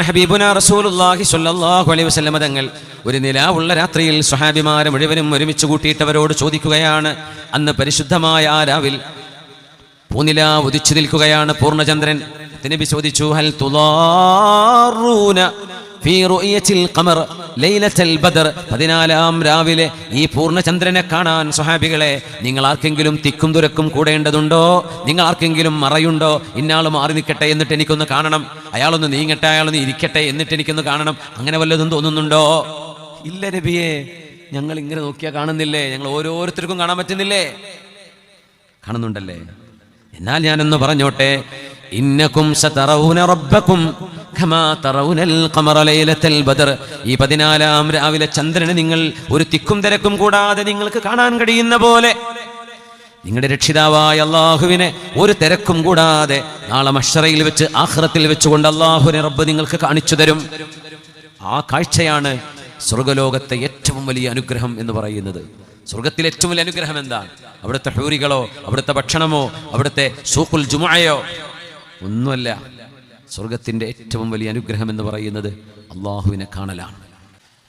ഹബീബുനാ റസൂലുള്ളാഹി സ്വല്ലല്ലാഹു അലൈഹി വസല്ലം തങ്ങൾ ഒരു നിലാവുള്ള രാത്രിയിൽ സ്വഹാബിമാരെ മുഴുവനും ഒരുമിച്ച് കൂട്ടിയിട്ടവരോട് ചോദിക്കുകയാണ്. അന്ന് പരിശുദ്ധമായ ആ രാവിൽ പൂനിലാ ഉദിച്ചു നിൽക്കുകയാണ്, പൂർണ്ണചന്ദ്രൻ. നബി ചോദിച്ചു, ഹൽ തുളാറൂന ഫീ റുയത്തിൽ ഖമർ ലൈലത്തുൽ ബദർ. 14-ാം രാവിലെ ഈ പൂർണ്ണചന്ദ്രനെ കാണാൻ സ്വഹാബികളെ നിങ്ങൾ ആർക്കെങ്കിലും തിക്കും തുരക്കും കൂടേണ്ടതുണ്ടോ? നിങ്ങൾ ആർക്കെങ്കിലും മറയുണ്ടോ? ഇന്നാൾ മാറി നിൽക്കട്ടെ എന്നിട്ട് എനിക്കൊന്ന് കാണണം, അയാളൊന്ന് നീങ്ങട്ടെ, അയാളൊന്ന് ഇരിക്കട്ടെ എന്നിട്ട് എനിക്കൊന്ന് കാണണം, അങ്ങനെ വല്ലതും തോന്നുന്നുണ്ടോ? ഇല്ല നബിയെ, ഞങ്ങൾ ഇങ്ങനെ നോക്കിയാൽ കാണുന്നില്ലേ, ഞങ്ങൾ ഓരോരുത്തർക്കും കാണാൻ പറ്റുന്നില്ലേ? കാണുന്നുണ്ടല്ലേ? എന്നാൽ ഞാനൊന്ന് പറഞ്ഞോട്ടെ, ഇന്നകും സതറൗന റബ്ബകും കമാ തറൗനൽ ഖമറ ലൈലത്തുൽ ബദർ. ഈ 14-ാം രാവിലെ ചന്ദ്രനെ നിങ്ങൾ ഒരു തിക്കും തിരക്കും കൂടാതെ നിങ്ങൾക്ക് കാണാൻ കഴിയുന്ന പോലെ നിങ്ങളുടെ രക്ഷിതാവായ അല്ലാഹുവിനെ ഒരു തിരക്കും കൂടാതെ നാളെ മഹ്ശറയിൽ വെച്ച് ആഖിറത്തിൽ വെച്ചുകൊണ്ട് അല്ലാഹുവിനെ റബ്ബ് നിങ്ങൾക്ക് കാണിച്ചു തരും. ആ കാഴ്ചയാണ് സ്വർഗ്ഗലോകത്തെ ഏറ്റവും വലിയ അനുഗ്രഹം എന്ന് പറയുന്നത്. സ്വർഗത്തിലെ ഏറ്റവും വലിയ അനുഗ്രഹം എന്താണ്? അവിടുത്തെ ഹൂറികളോ, അവിടുത്തെ ഭക്ഷണമോ, അവിടുത്തെ സൂഖുൽ ജുമുഅയോ ഒന്നുമല്ല. സ്വർഗത്തിന്റെ ഏറ്റവും വലിയ അനുഗ്രഹം എന്ന് പറയുന്നത് അല്ലാഹുവിനെ കാണലാണ്.